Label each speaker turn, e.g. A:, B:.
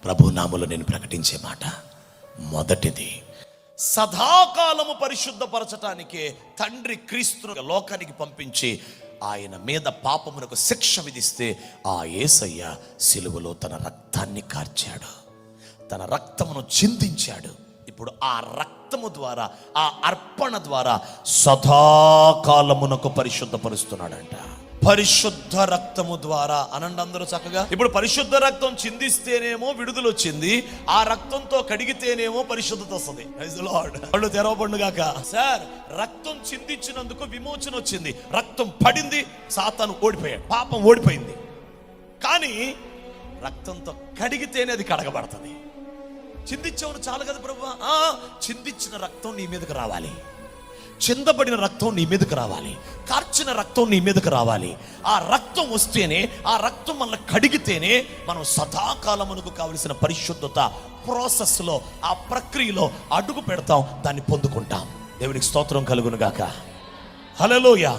A: ప్రభు నామములో నేను ప్రకటించే మాట మొదటిది, సదాకాలము పరిశుద్ధపరచటానికే తండ్రి క్రీస్తును లోకానికి పంపించి ఆయన మీద పాపమునకు శిక్ష విధిస్తే ఆ యేసయ్య సిలువలో తన రక్తాన్ని కార్చాడు, తన రక్తమును చిందించాడు. ఇప్పుడు ఆ రక్తము ద్వారా, ఆ అర్పణ ద్వారా సదాకాలమునకు పరిశుద్ధపరుస్తున్నాడంట. పరిశుద్ధ రక్తము ద్వారా అనండి అందరూ చక్కగా. ఇప్పుడు పరిశుద్ధ రక్తం చిందిస్తేనేమో విడుదల వచ్చింది, ఆ రక్తంతో కడిగితేనేమో పరిశుద్ధత వస్తుంది. వాళ్ళు తెరవబడుగాక. సార్, రక్తం చిందించినందుకు విమోచన వచ్చింది, రక్తం పడింది, సాతాను ఓడిపోయాడు, పాపం ఓడిపోయింది. కానీ రక్తంతో కడిగితేనే అది కడగబడుతుంది. చిందించవను చాలు కదా ప్రభు, చిందించిన రక్తం నీ మీదకి రావాలి, చిందబడిన రక్తం నీ మీదకి రావాలి, కార్చిన రక్తం నీ మీదకి రావాలి. ఆ రక్తం వస్తేనే, ఆ రక్తం మనల్ని కడిగితేనే మనం సదాకాలమునకు కావలసిన పరిశుద్ధత ప్రాసెస్లో, ఆ ప్రక్రియలో అడుగు పెడతాం, దాన్ని పొందుకుంటాం. దేవునికి స్తోత్రం కలుగును గాక. హల్లెలూయా.